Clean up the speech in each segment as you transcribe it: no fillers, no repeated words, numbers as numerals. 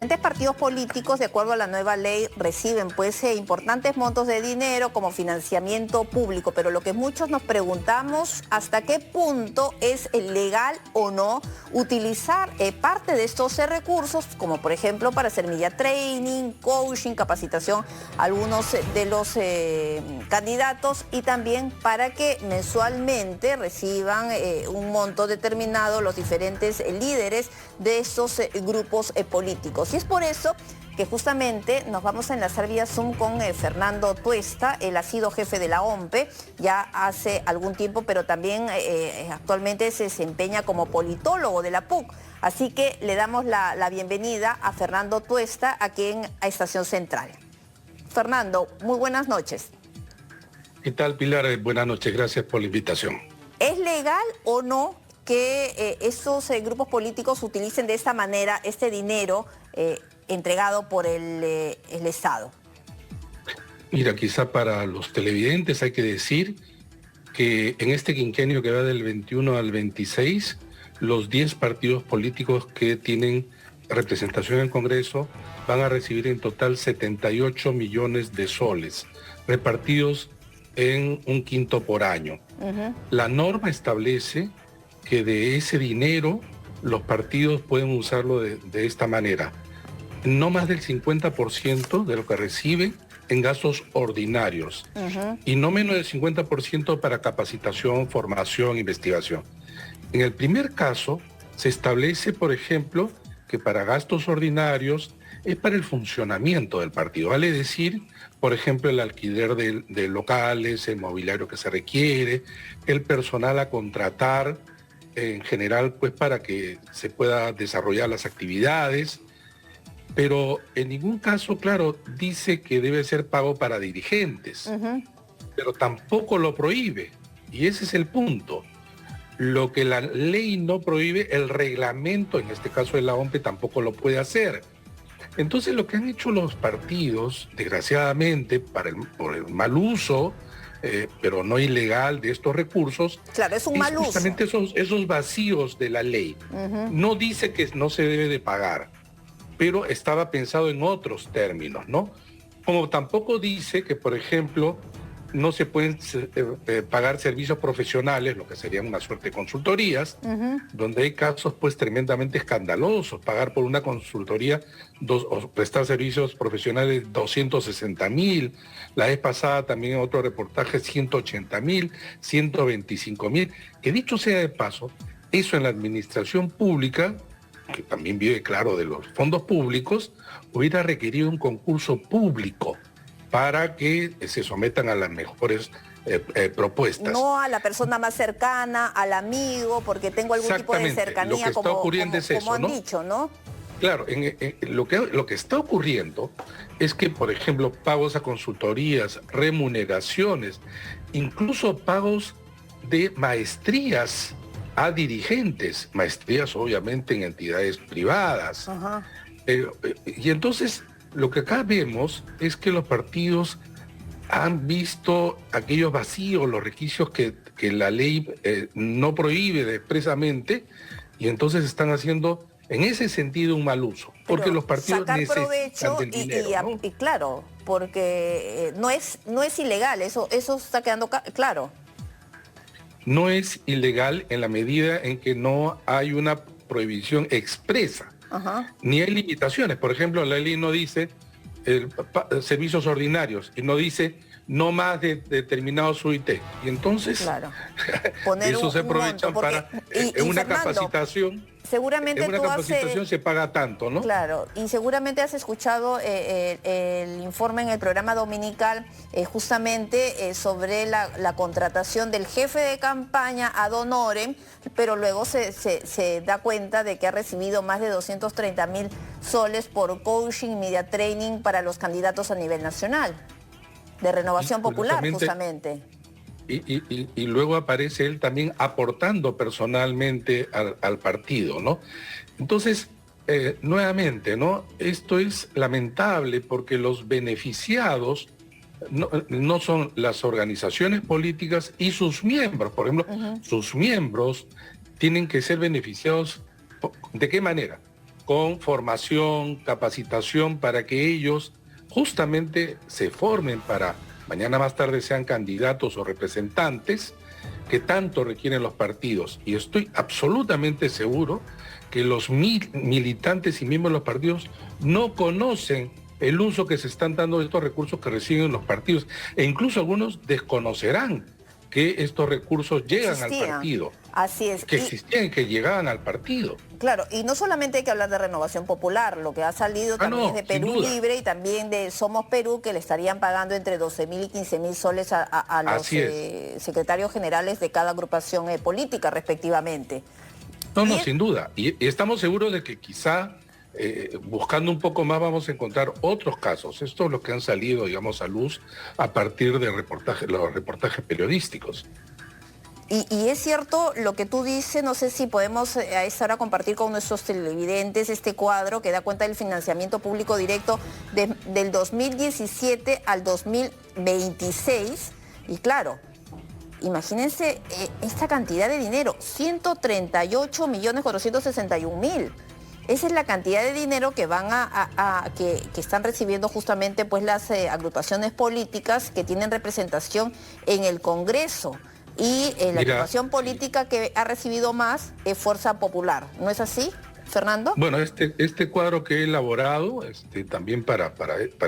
Diferentes partidos políticos, de acuerdo a la nueva ley, reciben importantes montos de dinero como financiamiento público, pero lo que muchos nos preguntamos, ¿hasta qué punto es legal o no utilizar parte de estos recursos, como por ejemplo para hacer media training, coaching, capacitación a algunos de los candidatos, y también para que mensualmente reciban un monto determinado los diferentes líderes de estos grupos políticos? Y es por eso que justamente nos vamos a enlazar vía Zoom con Fernando Tuesta. Él ha sido jefe de la OMPE ya hace algún tiempo, pero también actualmente se desempeña como politólogo de la PUC. Así que le damos la bienvenida a Fernando Tuesta aquí en Estación Central. Fernando, muy buenas noches. ¿Qué tal, Pilar? Buenas noches, gracias por la invitación. ¿Es legal o no que estos grupos políticos utilicen de esta manera este dinero entregado por el Estado? Mira, quizá para los televidentes hay que decir que en este quinquenio que va del 21 al 26, los 10 partidos políticos que tienen representación en el Congreso van a recibir en total 78 millones de soles, repartidos en un quinto por año. La norma establece que de ese dinero los partidos pueden usarlo de esta manera. No más del 50% de lo que reciben en gastos ordinarios y no menos del 50% para capacitación, formación, investigación. En el primer caso, se establece, por ejemplo, que para gastos ordinarios es para el funcionamiento del partido. Vale decir, por ejemplo, el alquiler de locales, el mobiliario que se requiere, el personal a contratar, en general, pues para que se pueda desarrollar las actividades, pero en ningún caso, claro, dice que debe ser pago para dirigentes, pero tampoco lo prohíbe, y ese es el punto. Lo que la ley no prohíbe, el reglamento, en este caso de la OMPE, tampoco lo puede hacer. Entonces lo que han hecho los partidos, desgraciadamente, por el mal uso, pero no ilegal de estos recursos, claro, es un mal uso. Justamente esos vacíos de la ley. No dice que no se debe de pagar, pero estaba pensado en otros términos, ¿no? Como tampoco dice que, por ejemplo, no se pueden pagar servicios profesionales, lo que serían una suerte de consultorías, donde hay casos pues tremendamente escandalosos, pagar por una consultoría o prestar servicios profesionales 260.000, la vez pasada también en otro reportaje 180.000, 125.000, que dicho sea de paso, eso en la administración pública, que también vive claro de los fondos públicos, hubiera requerido un concurso público para que se sometan a las mejores propuestas. No a la persona más cercana, al amigo, porque tengo algún tipo de cercanía, lo que está ocurriendo es eso, como han dicho, ¿no? Claro, lo que está ocurriendo es que, por ejemplo, pagos a consultorías, remuneraciones, incluso pagos de maestrías a dirigentes, maestrías obviamente en entidades privadas. Y entonces lo que acá vemos es que los partidos han visto aquellos vacíos, los requisitos que la ley no prohíbe expresamente, y entonces están haciendo en ese sentido un mal uso, porque pero los partidos necesitan del dinero, ¿no? Y claro, porque no es ilegal, eso está quedando claro. No es ilegal en la medida en que no hay una prohibición expresa. Ni hay limitaciones. Por ejemplo, la ley no dice servicios ordinarios y no dice no más de determinados UIT. Y entonces claro. eso se aprovechan para una capacitación. Seguramente en una capacitación se paga tanto, ¿no? Claro, y seguramente has escuchado el informe en el programa dominical justamente sobre la contratación del jefe de campaña ad honorem, pero luego se da cuenta de que ha recibido más de 230.000 soles por coaching, media training para los candidatos a nivel nacional, de Renovación Popular justamente. Y luego aparece él también aportando personalmente al partido, ¿no? Entonces, nuevamente, ¿no? Esto es lamentable porque los beneficiados no son las organizaciones políticas y sus miembros. Por ejemplo, sus miembros tienen que ser beneficiados. ¿De qué manera? con formación, capacitación, para que ellos justamente se formen para mañana más tarde sean candidatos o representantes que tanto requieren los partidos. Y estoy absolutamente seguro que los militantes y miembros de los partidos no conocen el uso que se están dando de estos recursos que reciben los partidos, e incluso algunos desconocerán que estos recursos llegan al partido. Así es. Que existían, que llegaban al partido. Claro, y no solamente hay que hablar de Renovación Popular, lo que ha salido también es de Perú Libre y también de Somos Perú, que le estarían pagando entre 12.000 y 15.000 soles a los secretarios generales de cada agrupación política, respectivamente. No, sin duda. Y estamos seguros de que quizá buscando un poco más vamos a encontrar otros casos. Estos son los que han salido, digamos, a luz a partir de los reportajes periodísticos. Y es cierto lo que tú dices, no sé si podemos a esta hora compartir con nuestros televidentes este cuadro que da cuenta del financiamiento público directo del 2017 al 2026. Y claro, imagínense esta cantidad de dinero, 138.461.000. Esa es la cantidad de dinero que van que están recibiendo justamente pues las agrupaciones políticas que tienen representación en el Congreso. Y la agrupación política que ha recibido más es Fuerza Popular. ¿No es así, Fernando? Bueno, este cuadro que he elaborado también para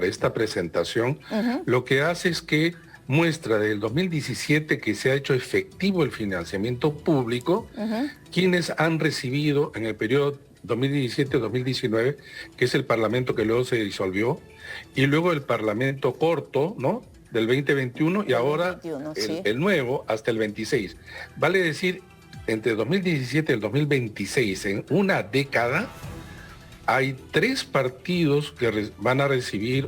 esta presentación, lo que hace es que muestra del 2017 que se ha hecho efectivo el financiamiento público, quienes han recibido en el periodo 2017-2019, que es el Parlamento que luego se disolvió, y luego el Parlamento corto, ¿no?, del 2021 y ahora el nuevo hasta el 26. Vale decir, entre 2017 y el 2026, en una década, hay 3 partidos que van a recibir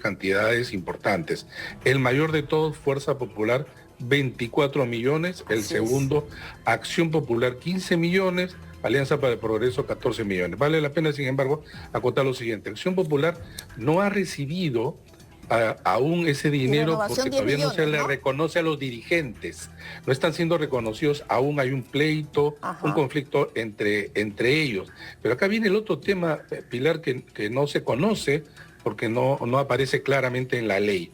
cantidades importantes. El mayor de todos, Fuerza Popular, 24 millones. El segundo, Acción Popular, 15 millones. Alianza para el Progreso, 14 millones. Vale la pena, sin embargo, acotar lo siguiente. Acción Popular no ha recibido aún ese dinero porque todavía no se le reconoce a los dirigentes. No están siendo reconocidos, aún hay un pleito, un conflicto entre ellos. Pero acá viene el otro tema, Pilar, que no se conoce porque no aparece claramente en la ley.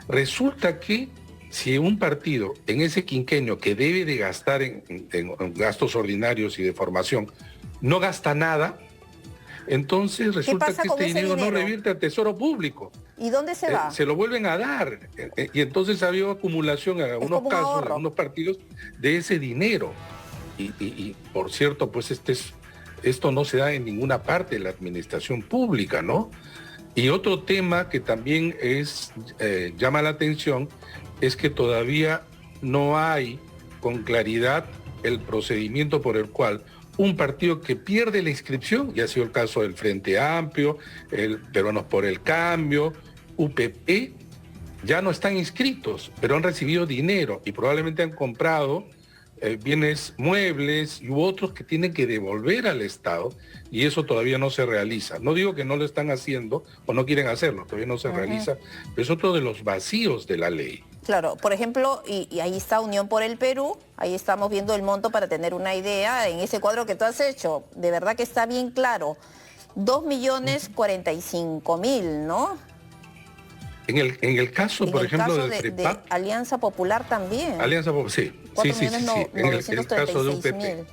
Resulta que si un partido en ese quinquenio que debe de gastar en gastos ordinarios y de formación no gasta nada, entonces resulta que este dinero no revierte al Tesoro Público. ¿Y dónde se va? Se lo vuelven a dar. Y entonces ha habido acumulación en algunos casos, en algunos partidos, de ese dinero. Y por cierto, pues esto no se da en ninguna parte de la administración pública, ¿no? Y otro tema que también llama la atención es que todavía no hay con claridad el procedimiento por el cual un partido que pierde la inscripción, ya ha sido el caso del Frente Amplio, el Peruanos por el Cambio, UPP, ya no están inscritos, pero han recibido dinero y probablemente han comprado bienes muebles y otros que tienen que devolver al Estado, y eso todavía no se realiza. No digo que no lo están haciendo o no quieren hacerlo, todavía no se realiza, pero es otro de los vacíos de la ley. Claro, por ejemplo, y ahí está Unión por el Perú, ahí estamos viendo el monto para tener una idea en ese cuadro que tú has hecho, de verdad que está bien claro, 2.045.000, ¿no? En el caso, por ejemplo, del FREPAP, de Alianza Popular también. Alianza Popular, sí. En el caso de UPP.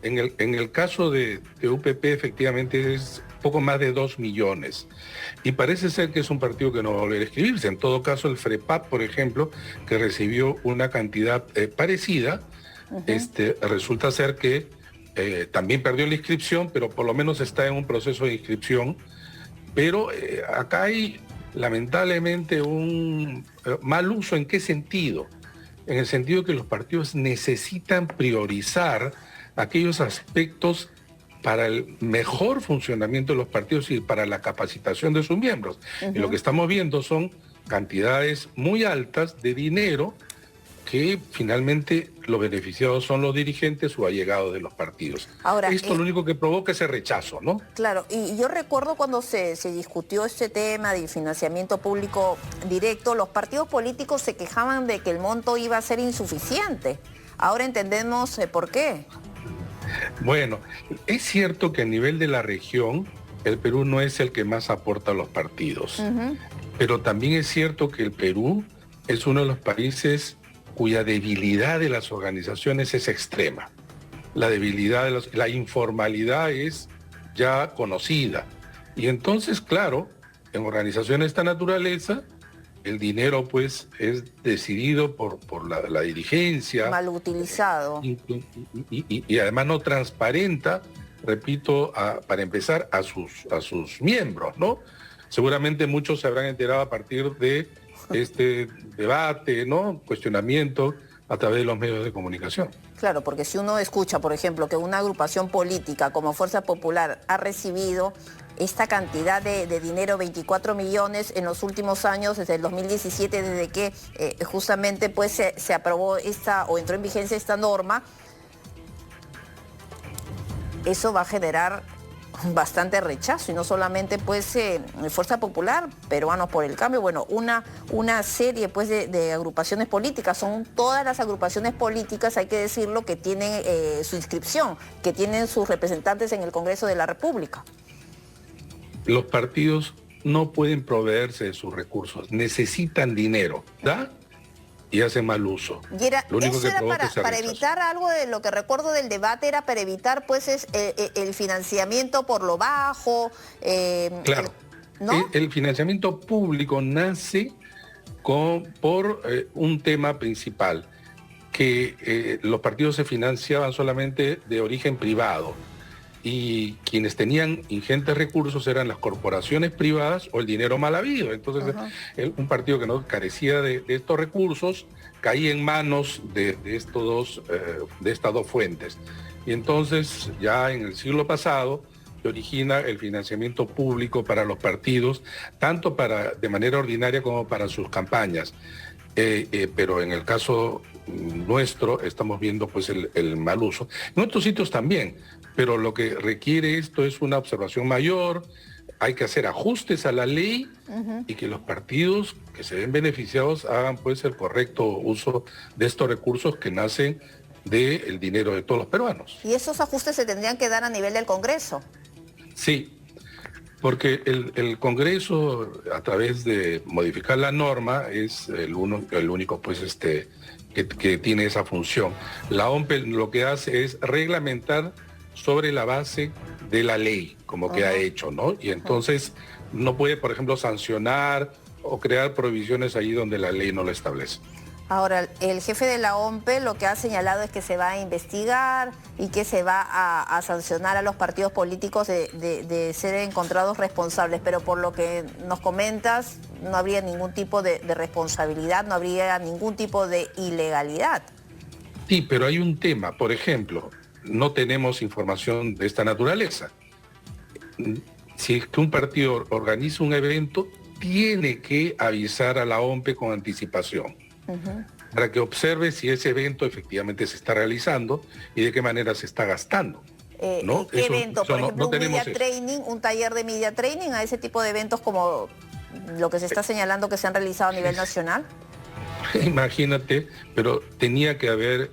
En el caso de UPP, efectivamente, es poco más de 2 millones. Y parece ser que es un partido que no va a volver a inscribirse. En todo caso, el FREPAP, por ejemplo, que recibió una cantidad parecida, resulta ser que también perdió la inscripción, pero por lo menos está en un proceso de inscripción. Pero acá hay lamentablemente un mal uso. ¿En qué sentido? En el sentido que los partidos necesitan priorizar aquellos aspectos para el mejor funcionamiento de los partidos y para la capacitación de sus miembros. Y lo que estamos viendo son cantidades muy altas de dinero que finalmente los beneficiados son los dirigentes o allegados de los partidos. Ahora, esto lo único que provoca es el rechazo, ¿no? Claro, y yo recuerdo cuando se discutió este tema de financiamiento público directo, los partidos políticos se quejaban de que el monto iba a ser insuficiente. Ahora entendemos por qué. Bueno, es cierto que a nivel de la región, el Perú no es el que más aporta a los partidos, pero también es cierto que el Perú es uno de los países cuya debilidad de las organizaciones es extrema. La debilidad de la informalidad es ya conocida. Y entonces, claro, en organizaciones de esta naturaleza, el dinero pues es decidido por la dirigencia. Mal utilizado. Y además no transparenta, repito, para empezar, a sus miembros, ¿no? Seguramente muchos se habrán enterado a partir de este debate, ¿no? Cuestionamiento a través de los medios de comunicación. Claro, porque si uno escucha, por ejemplo, que una agrupación política como Fuerza Popular ha recibido esta cantidad de dinero, 24 millones en los últimos años, desde el 2017, desde que justamente pues, se aprobó o entró en vigencia esta norma, eso va a generar bastante rechazo, y no solamente pues Fuerza Popular, Peruanos por el Cambio, bueno, una serie pues de agrupaciones políticas, son todas las agrupaciones políticas, hay que decirlo, que tienen su inscripción, que tienen sus representantes en el Congreso de la República. Los partidos no pueden proveerse de sus recursos, necesitan dinero, ¿da? Y hacen mal uso. Y eso era para evitar algo de lo que recuerdo del debate, era para evitar pues el financiamiento por lo bajo. Claro, ¿no? El financiamiento público nace por un tema principal, que los partidos se financiaban solamente de origen privado, y quienes tenían ingentes recursos eran las corporaciones privadas o el dinero mal habido. Entonces, un partido que no carecía de estos recursos caía en manos de estas dos fuentes. Y entonces, ya en el siglo pasado, se origina el financiamiento público para los partidos, tanto de manera ordinaria como para sus campañas. Pero en el caso nuestro estamos viendo pues el mal uso. En otros sitios también, pero lo que requiere esto es una observación mayor, hay que hacer ajustes a la ley y que los partidos que se ven beneficiados hagan pues el correcto uso de estos recursos que nacen del dinero de todos los peruanos. ¿Y esos ajustes se tendrían que dar a nivel del Congreso? Sí. Porque el Congreso, a través de modificar la norma, es el único pues que tiene esa función. La OMPE lo que hace es reglamentar sobre la base de la ley, como que ha hecho, ¿no? Y entonces no puede, por ejemplo, sancionar o crear prohibiciones allí donde la ley no lo establece. Ahora, el jefe de la OMPE lo que ha señalado es que se va a investigar y que se va a sancionar a los partidos políticos de ser encontrados responsables, pero por lo que nos comentas, no habría ningún tipo de responsabilidad, no habría ningún tipo de ilegalidad. Sí, pero hay un tema, por ejemplo, no tenemos información de esta naturaleza. Si es que un partido organiza un evento, tiene que avisar a la OMPE con anticipación. Para que observe si ese evento efectivamente se está realizando y de qué manera se está gastando. ¿No? ¿Qué evento? Por ejemplo, un media training, un taller de media training, a ese tipo de eventos como lo que se está señalando que se han realizado a nivel nacional. Imagínate, pero tenía que haber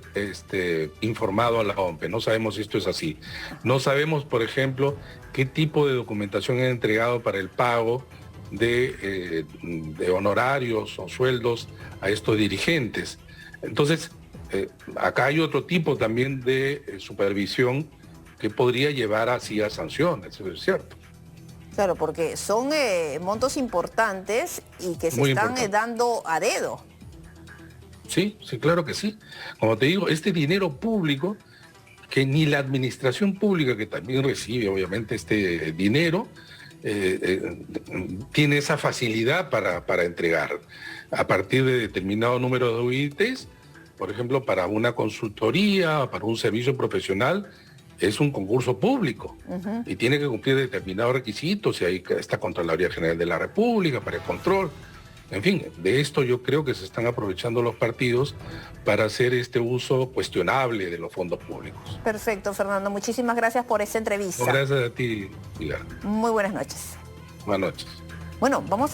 informado a la OMPE. No sabemos si esto es así. No sabemos, por ejemplo, qué tipo de documentación han entregado para el pago de honorarios o sueldos a estos dirigentes. Entonces, acá hay otro tipo también de supervisión que podría llevar así a sanciones, eso es cierto. Claro, porque son montos importantes y que se están dando a dedo. Sí, sí, claro que sí. Como te digo, este dinero público, que ni la administración pública, que también recibe obviamente este dinero, tiene esa facilidad para entregar a partir de determinado número de UITs, por ejemplo, para una consultoría, para un servicio profesional, es un concurso público y tiene que cumplir determinados requisitos, y ahí está Contraloría General de la República para el control. En fin, de esto yo creo que se están aprovechando los partidos para hacer este uso cuestionable de los fondos públicos. Perfecto, Fernando. Muchísimas gracias por esta entrevista. Gracias a ti, Pilar. Muy buenas noches. Buenas noches. Bueno, vamos a...